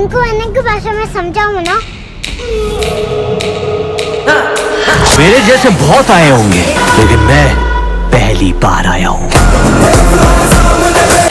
उनको अन्य की भाषा में समझाऊं ना। मेरे जैसे बहुत आए होंगे, लेकिन मैं पहली बार आया हूँ।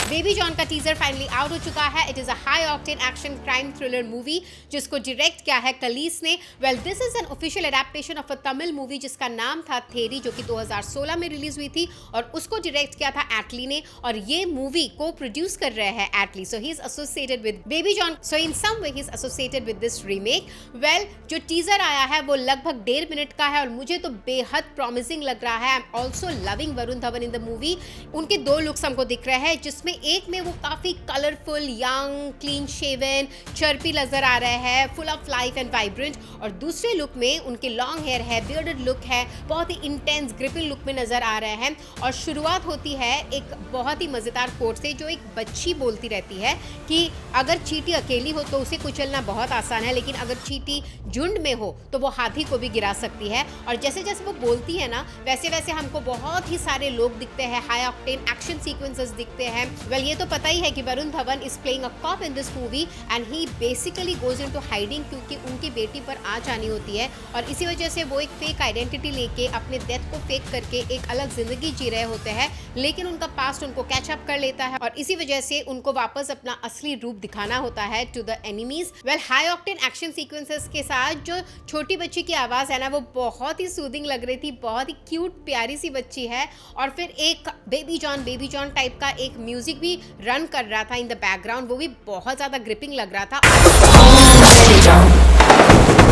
बेबी जॉन का टीजर फाइनली आउट हो चुका है। It is a high octane action crime thriller movie जिसको डायरेक्ट किया है कलीस ने। Well this is an official adaptation of a Tamil movie जिसका नाम था थेरी, जो कि 2016 में रिलीज हुई थी और उसको डायरेक्ट किया था एटली ने, और ये मूवी को प्रोड्यूस कर रहे हैं Atlee. So he is associated with Baby John, so in some way he is associated with this remake. Well जो टीजर आया है वो लगभग 1.5 मिनट का है और मुझे तो बेहद प्रॉमिसिंग लग रहा है। I am also loving Varun Dhawan in the movie. उनके 2 लुक्स हमको दिख रहे हैं, जिसमें एक में वो काफी colourful, young, clean shaven, chirpy नजर आ रहे हैं, full of life and vibrant, और दूसरे लुक में उनके लॉन्ग हेयर है, बियर्डेड लुक है, बहुत ही इंटेंस ग्रिपिंग लुक में नजर आ रहे हैं। और शुरुआत होती है एक बहुत ही मजेदार कोट से, जो एक बच्ची बोलती रहती है कि अगर चींटी अकेली हो तो उसे कुचलना बहुत आसान है, लेकिन अगर चींटी झुंड में हो तो वो हाथी को भी गिरा सकती है। और जैसे जैसे वो बोलती है ना, वैसे वैसे हमको बहुत ही सारे लोग दिखते हैं, हाई ऑक्टेन एक्शन सीक्वेंसेस दिखते हैं। वेल ये तो पता ही है कि Varun Dhawan is playing a cop in this movie and he basically goes into hiding, क्योंकि उनकी बेटी पर आँच आनी होती है और इसी वजह से वो एक फेक आइडेंटिटी लेके अपने डेथ को फेक करके एक अलग जिंदगी जी रहे होते हैं, लेकिन उनका पास्ट उनको कैचअप कर लेता है और इसी वजह से उनको वापस अपना असली रूप दिखाना होता है to the enemies. Well high octane action sequences के साथ जो छोटी बच्ची की आवाज है ना, वो बहुत ही सूदिंग लग रही थी, बहुत ही क्यूट प्यारी सी बच्ची है। और फिर एक बेबी जॉन टाइप का एक म्यूजिक भी रन कर रहा था इन द बैकग्राउंड, वो भी बहुत ज्यादा ग्रिपिंग लग रहा था।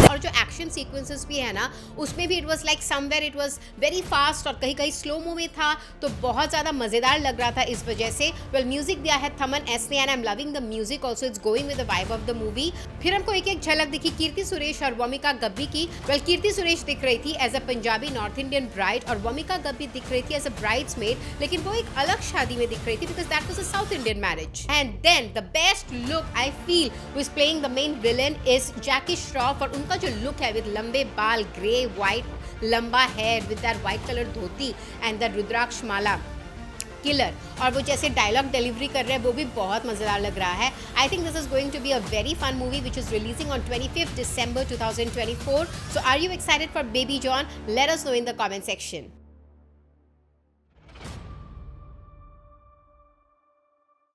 और जो एक्शन सीक्वेंसेस भी है ना, उसमें भी it was like somewhere it was very fast और कहीं कहीं स्लो मो में था, तो बहुत ज़्यादा मज़ेदार लग रहा था इस वजह से। वेल म्यूजिक दिया है थमन एस ने and I am loving the music also, it's going with the vibe of the movie. फिर हमको एक झलक दिखी कीर्ति सुरेश और वमिका गब्बी की। वेल कीर्ति सुरेश दिख रही थी as a Punjabi north Indian bride और वमिका गब्बी दिख रही थी एज अ ब्राइड्समेड, लेकिन वो एक अलग शादी में दिख रही थी because that was a South Indian marriage. And then the best look I feel who is playing the main villain is Jackie Shroff, और उनका जो लुक है विद लंबे बाल, ग्रे वाइट लंबा hair with that white colour dhoti and that rudraksha mala killer, और वो जैसे डायलॉग डिलीवरी कर रहे हैं वो भी बहुत मजेदार लग रहा है। I think this is going to be a very fun movie which is releasing on 25 December 2024. So are you excited for Baby John? Let us know in the comment section.